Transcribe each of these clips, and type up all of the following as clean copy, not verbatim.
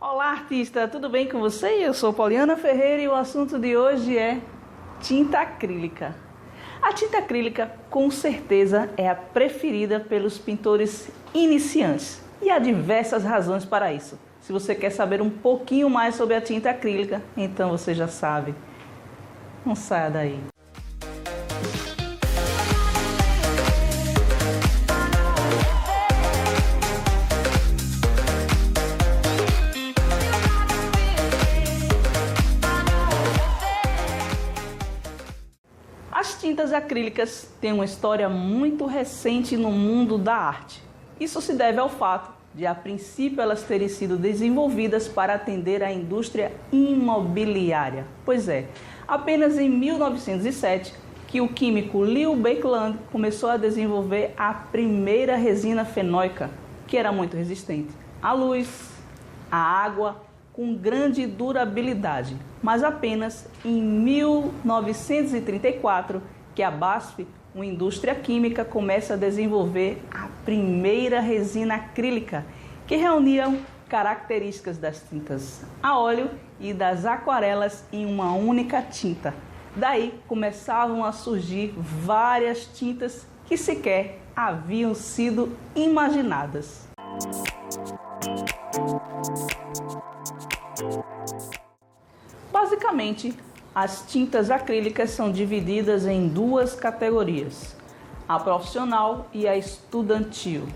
Olá, artista, tudo bem com você? Eu sou Poliana Ferreira e o assunto de hoje é tinta acrílica. A tinta acrílica, com certeza, é a preferida pelos pintores iniciantes e há diversas razões para isso. Se você quer saber um pouquinho mais sobre a tinta acrílica, então você já sabe. Não saia daí. As tintas acrílicas têm uma história muito recente no mundo da arte. Isso se deve ao fato de, a princípio, elas terem sido desenvolvidas para atender à indústria imobiliária. Pois é, apenas em 1907 que o químico Leo Baekeland começou a desenvolver a primeira resina fenólica, que era muito resistente à luz, à água, com grande durabilidade, mas apenas em 1934 que a BASF, uma indústria química, começa a desenvolver a primeira resina acrílica, que reuniam características das tintas a óleo e das aquarelas em uma única tinta. Daí começavam a surgir várias tintas que sequer haviam sido imaginadas. Basicamente, as tintas acrílicas são divididas em duas categorias, a profissional e a estudantil.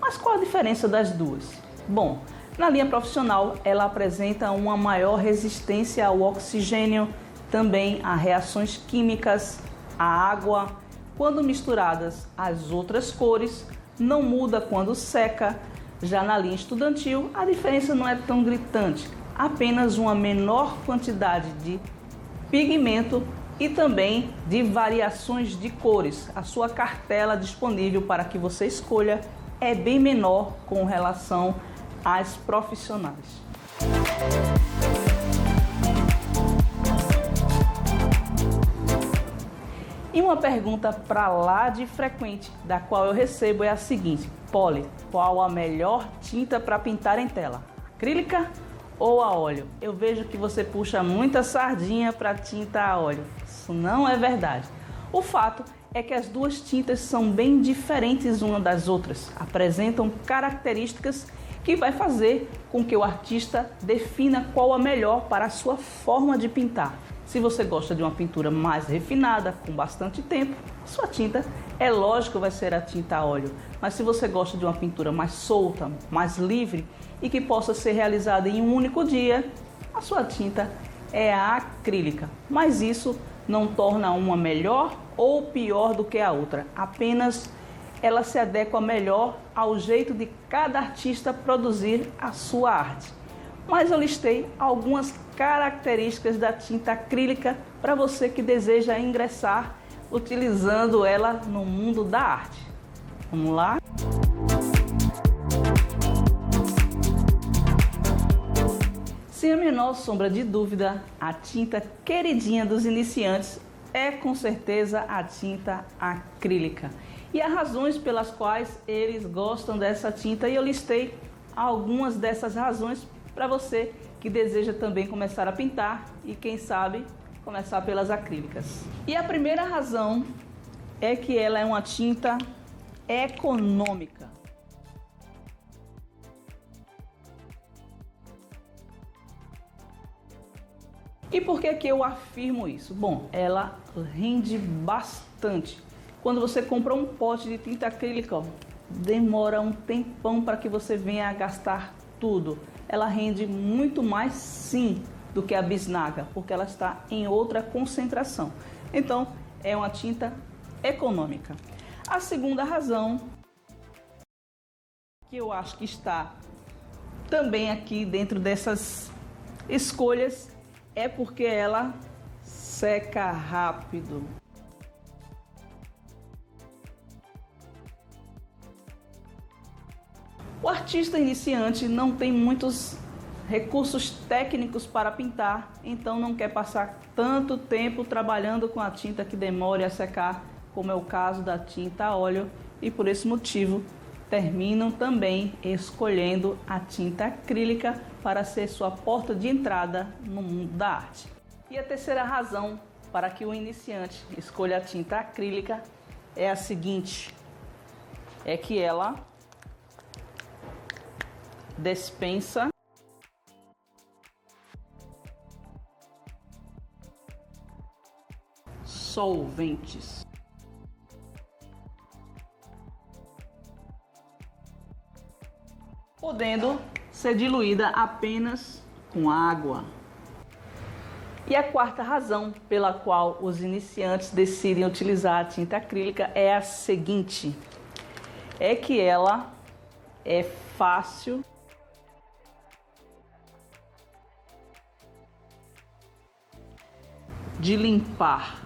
Mas qual a diferença das duas? Bom, na linha profissional ela apresenta uma maior resistência ao oxigênio, também a reações químicas, à água. Quando misturadas às outras cores, não muda quando seca. Já na linha estudantil, a diferença não é tão gritante, apenas uma menor quantidade de pigmento e também de variações de cores. A sua cartela disponível para que você escolha é bem menor com relação às profissionais. E uma pergunta para lá de frequente, da qual eu recebo, é a seguinte: Poli, qual a melhor tinta para pintar em tela? Acrílica ou a óleo? Eu vejo que você puxa muita sardinha para tinta a óleo. Isso não é verdade. O fato é que as duas tintas são bem diferentes uma das outras, apresentam características que vai fazer com que o artista defina qual a melhor para a sua forma de pintar. Se você gosta de uma pintura mais refinada, com bastante tempo, sua tinta, é lógico, vai ser a tinta a óleo. Mas se você gosta de uma pintura mais solta, mais livre e que possa ser realizada em um único dia, a sua tinta é a acrílica. Mas isso não torna uma melhor ou pior do que a outra. Apenas ela se adequa melhor ao jeito de cada artista produzir a sua arte. Mas eu listei algumas características da tinta acrílica para você que deseja ingressar utilizando ela no mundo da arte. Vamos lá? Sem a menor sombra de dúvida, a tinta queridinha dos iniciantes é com certeza a tinta acrílica. E há razões pelas quais eles gostam dessa tinta e eu listei algumas dessas razões para você que deseja também começar a pintar e, quem sabe, começar pelas acrílicas. E a primeira razão é que ela é uma tinta econômica. E por que que eu afirmo isso? Bom, ela rende bastante. Quando você compra um pote de tinta acrílica, demora um tempão para que você venha a gastar tudo. Ela rende muito mais, sim, do que a bisnaga, porque ela está em outra concentração. Então, é uma tinta econômica. A segunda razão, que eu acho que está também aqui dentro dessas escolhas, é porque ela seca rápido. O artista iniciante não tem muitos recursos técnicos para pintar, então não quer passar tanto tempo trabalhando com a tinta que demore a secar, como é o caso da tinta a óleo, e por esse motivo terminam também escolhendo a tinta acrílica para ser sua porta de entrada no mundo da arte. E a terceira razão para que o iniciante escolha a tinta acrílica é a seguinte: é que ela dispensa solventes. Podendo ser diluída apenas com água. E a quarta razão pela qual os iniciantes decidem utilizar a tinta acrílica é a seguinte: é que ela é fácil de limpar.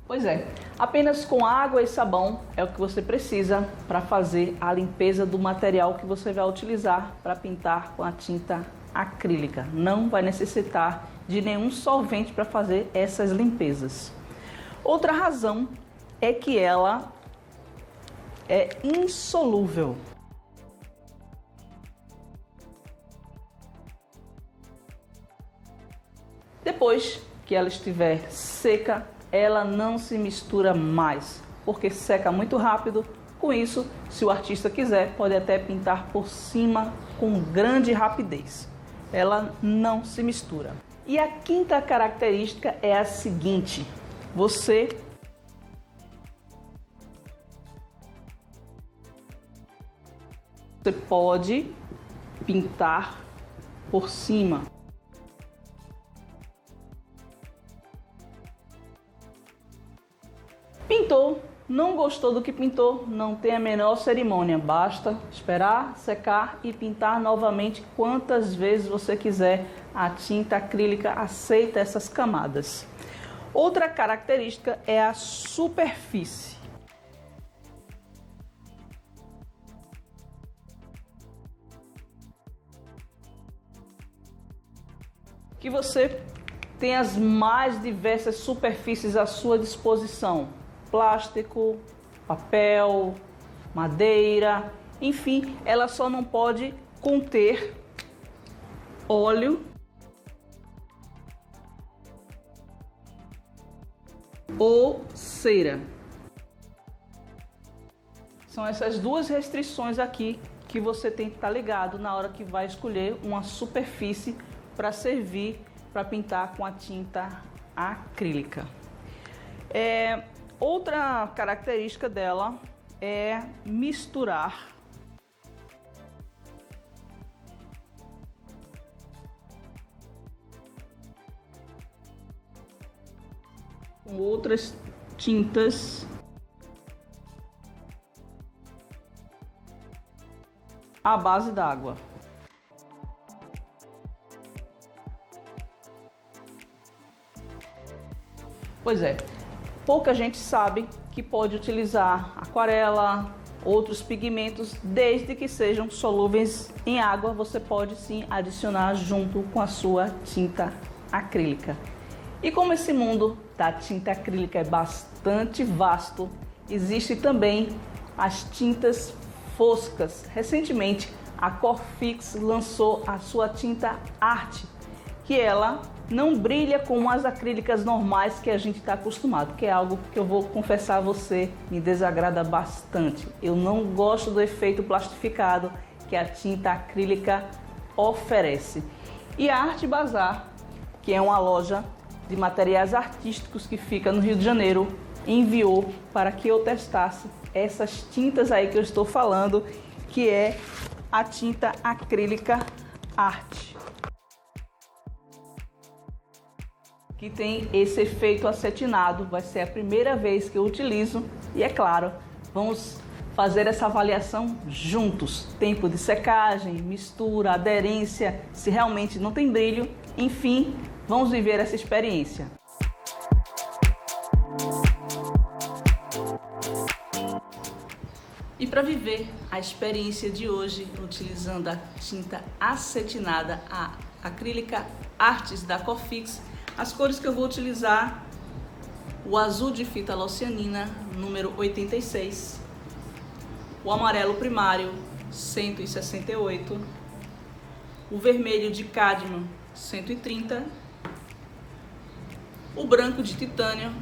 Pois é, apenas com água e sabão é o que você precisa para fazer a limpeza do material que você vai utilizar para pintar com a tinta acrílica. Não vai necessitar de nenhum solvente para fazer essas limpezas. Outra razão é que ela é insolúvel. Depois que ela estiver seca, ela não se mistura mais, porque seca muito rápido. Com isso, se o artista quiser, pode até pintar por cima com grande rapidez. Ela não se mistura. E a quinta característica é a seguinte: você pode pintar por cima. Pintou, não gostou do que pintou, não tem a menor cerimônia, basta esperar secar e pintar novamente quantas vezes você quiser. A tinta acrílica aceita essas camadas. Outra característica é a superfície. Que você tem as mais diversas superfícies à sua disposição: plástico, papel, madeira, enfim, ela só não pode conter óleo ou cera. São essas duas restrições aqui que você tem que estar ligado na hora que vai escolher uma superfície para servir para pintar com a tinta acrílica. Outra característica dela é misturar com outras tintas à base d'água. Pois é, pouca gente sabe que pode utilizar aquarela, outros pigmentos, desde que sejam solúveis em água. Você pode sim adicionar junto com a sua tinta acrílica. E como esse mundo da tinta acrílica é bastante vasto, existe também as tintas foscas. Recentemente, a Corfix lançou a sua tinta Arte, que ela não brilha como as acrílicas normais que a gente está acostumado, que é algo que eu vou confessar a você, me desagrada bastante. Eu não gosto do efeito plastificado que a tinta acrílica oferece. E a Arte Bazar, que é uma loja de materiais artísticos que fica no Rio de Janeiro, enviou para que eu testasse essas tintas aí que eu estou falando, que é a tinta acrílica Arte, que tem esse efeito acetinado. Vai ser a primeira vez que eu utilizo e, é claro, vamos fazer essa avaliação juntos. Tempo de secagem, mistura, aderência, se realmente não tem brilho, enfim, vamos viver essa experiência. E para viver a experiência de hoje, utilizando a tinta acetinada, a acrílica Artes da Corfix, as cores que eu vou utilizar: o azul de fita laucianina, número 86, o amarelo primário 168, o vermelho de cádmio 130, o branco de titânio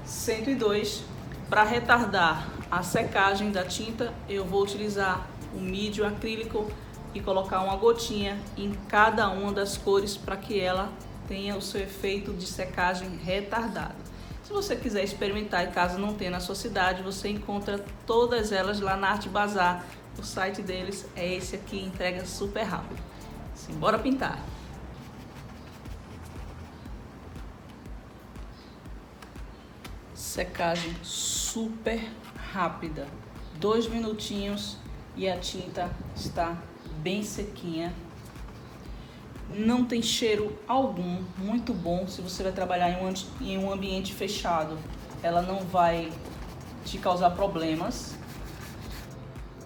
102. Para retardar a secagem da tinta, eu vou utilizar o mídio acrílico e colocar uma gotinha em cada uma das cores para que ela tenha o seu efeito de secagem retardado. Se você quiser experimentar e caso não tenha na sua cidade, você encontra todas elas lá na Arte Bazar. O site deles é esse aqui, entrega super rápido. Simbora pintar! Secagem super rápida, 2 minutinhos e a tinta está bem sequinha. Não tem cheiro algum, muito bom. Se você vai trabalhar em um ambiente fechado, ela não vai te causar problemas.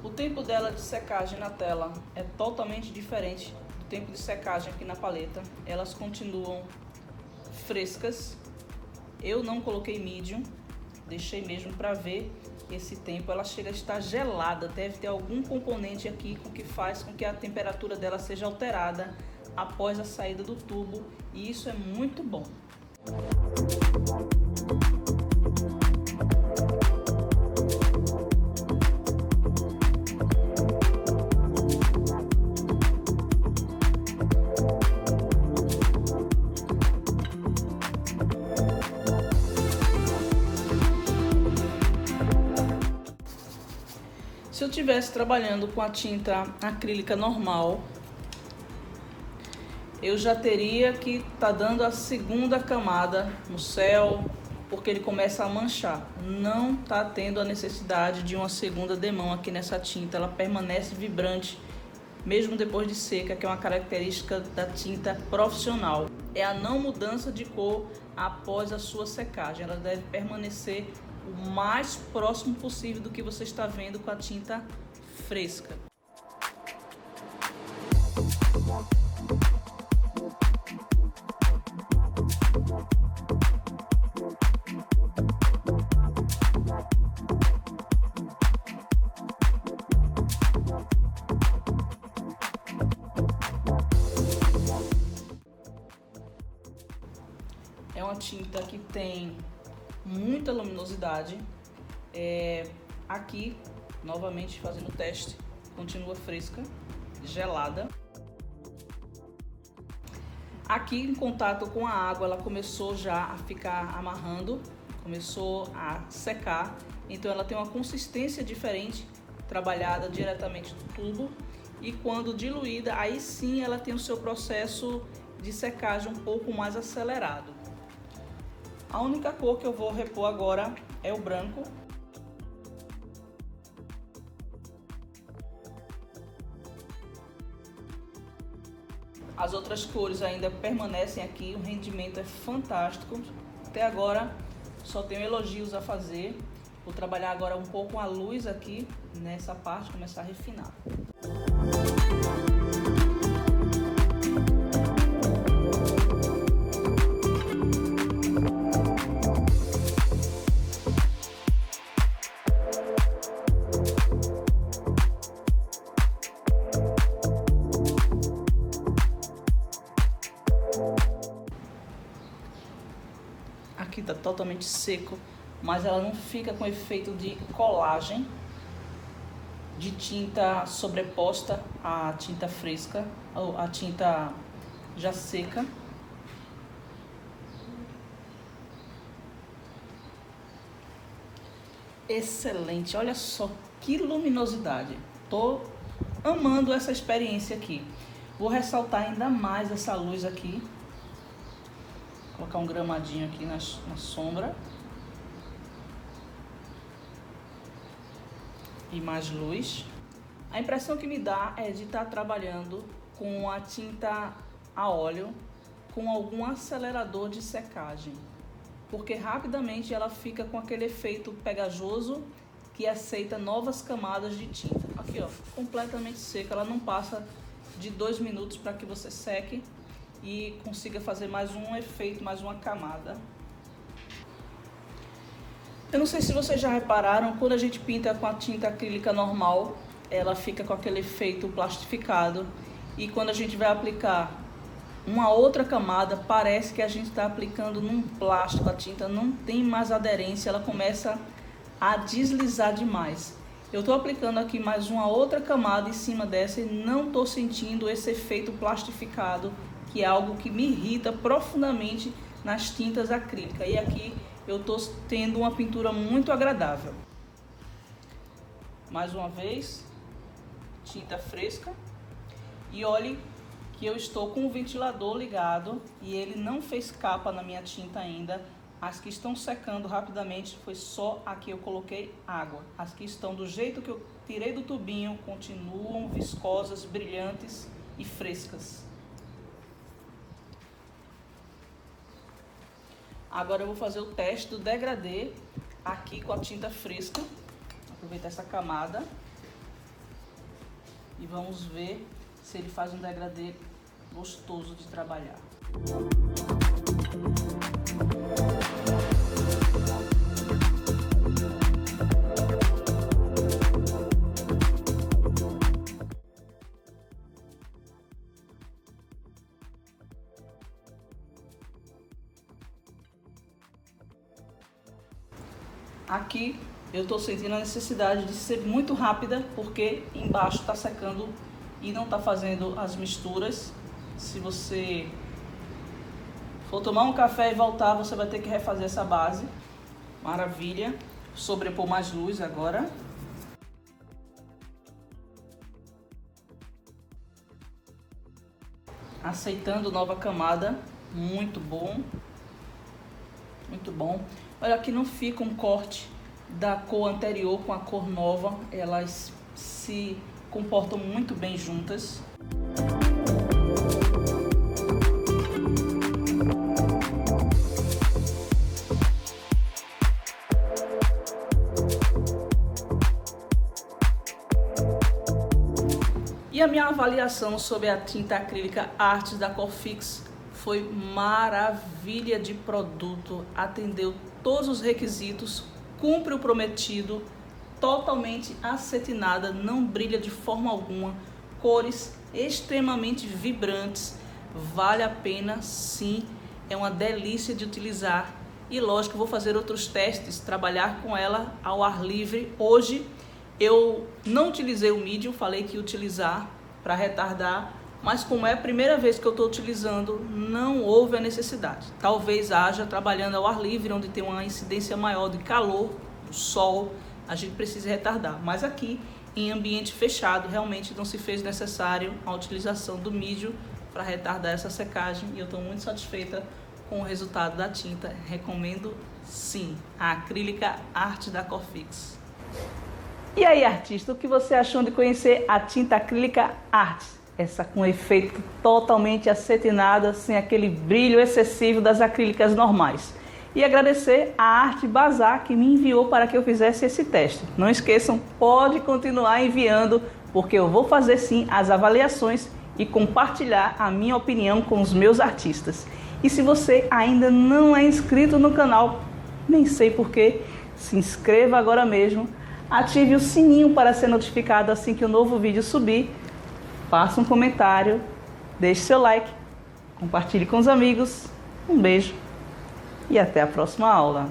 O tempo dela de secagem na tela é totalmente diferente do tempo de secagem aqui na paleta. Elas continuam frescas. Eu não coloquei medium, deixei mesmo para ver esse tempo. Ela chega a estar gelada, deve ter algum componente aqui que faz com que a temperatura dela seja alterada após a saída do tubo, e isso é muito bom. Se eu estivesse trabalhando com a tinta acrílica normal, eu já teria que estar dando a segunda camada no céu, porque ele começa a manchar. Não está tendo a necessidade de uma segunda demão aqui nessa tinta. Ela permanece vibrante, mesmo depois de seca, que é uma característica da tinta profissional. É a não mudança de cor após a sua secagem. Ela deve permanecer o mais próximo possível do que você está vendo com a tinta fresca. É uma tinta que tem muita luminosidade. Aqui, novamente fazendo o teste, continua fresca, gelada. Aqui em contato com a água, ela começou já a ficar amarrando, começou a secar. Então ela tem uma consistência diferente, trabalhada diretamente do tubo. E quando diluída, aí sim ela tem o seu processo de secagem um pouco mais acelerado. A única cor que eu vou repor agora é o branco. As outras cores ainda permanecem aqui, o rendimento é fantástico. Até agora só tenho elogios a fazer. Vou trabalhar agora um pouco a luz aqui nessa parte, começar a refinar. Aqui está totalmente seco, mas ela não fica com efeito de colagem de tinta sobreposta à tinta fresca ou à tinta já seca. Excelente, olha só que luminosidade. Tô amando essa experiência aqui. Vou ressaltar ainda mais essa luz aqui. Colocar um gramadinho aqui na sombra. E mais luz. A impressão que me dá é de estar trabalhando com a tinta a óleo com algum acelerador de secagem, porque rapidamente ela fica com aquele efeito pegajoso que aceita novas camadas de tinta. Aqui ó, completamente seca, ela não passa de 2 minutos para que você seque e consiga fazer mais um efeito, mais uma camada. Eu não sei se vocês já repararam, quando a gente pinta com a tinta acrílica normal, ela fica com aquele efeito plastificado. E quando a gente vai aplicar uma outra camada, parece que a gente está aplicando num plástico. A tinta não tem mais aderência, ela começa a deslizar demais. Eu estou aplicando aqui mais uma outra camada em cima dessa e não estou sentindo esse efeito plastificado, que é algo que me irrita profundamente nas tintas acrílicas. E aqui eu estou tendo uma pintura muito agradável. Mais uma vez, tinta fresca. E olhe que eu estou com o ventilador ligado e ele não fez capa na minha tinta ainda. As que estão secando rapidamente foi só aqui eu coloquei água. As que estão do jeito que eu tirei do tubinho continuam viscosas, brilhantes e frescas. Agora eu vou fazer o teste do degradê aqui com a tinta fresca. Aproveitar essa camada e vamos ver se ele faz um degradê gostoso de trabalhar. Aqui eu estou sentindo a necessidade de ser muito rápida, porque embaixo está secando e não está fazendo as misturas. Se você for tomar um café e voltar, você vai ter que refazer essa base. Maravilha. Sobrepor mais luz agora. Aceitando nova camada. Muito bom. Muito bom. Olha, aqui não fica um corte da cor anterior com a cor nova. Elas se comportam muito bem juntas. E a minha avaliação sobre a tinta acrílica Artes da Corfix foi maravilha de produto, atendeu todos os requisitos, cumpre o prometido, totalmente acetinada, não brilha de forma alguma, cores extremamente vibrantes, vale a pena sim, é uma delícia de utilizar. E lógico, vou fazer outros testes, trabalhar com ela ao ar livre. Hoje eu não utilizei o medium, falei que ia utilizar para retardar, mas como é a primeira vez que eu estou utilizando, não houve a necessidade. Talvez haja trabalhando ao ar livre, onde tem uma incidência maior de calor, do sol, a gente precisa retardar. Mas aqui, em ambiente fechado, realmente não se fez necessário a utilização do medium para retardar essa secagem. E eu estou muito satisfeita com o resultado da tinta. Recomendo sim, a acrílica Arte da Corfix. E aí, artista, o que você achou de conhecer a tinta acrílica Artes? Essa com efeito totalmente acetinada, sem aquele brilho excessivo das acrílicas normais. E agradecer a Arte Bazar que me enviou para que eu fizesse esse teste. Não esqueçam, pode continuar enviando, porque eu vou fazer sim as avaliações e compartilhar a minha opinião com os meus artistas. E se você ainda não é inscrito no canal, nem sei porquê, se inscreva agora mesmo, ative o sininho para ser notificado assim que o novo vídeo subir, faça um comentário, deixe seu like, compartilhe com os amigos. Um beijo e até a próxima aula.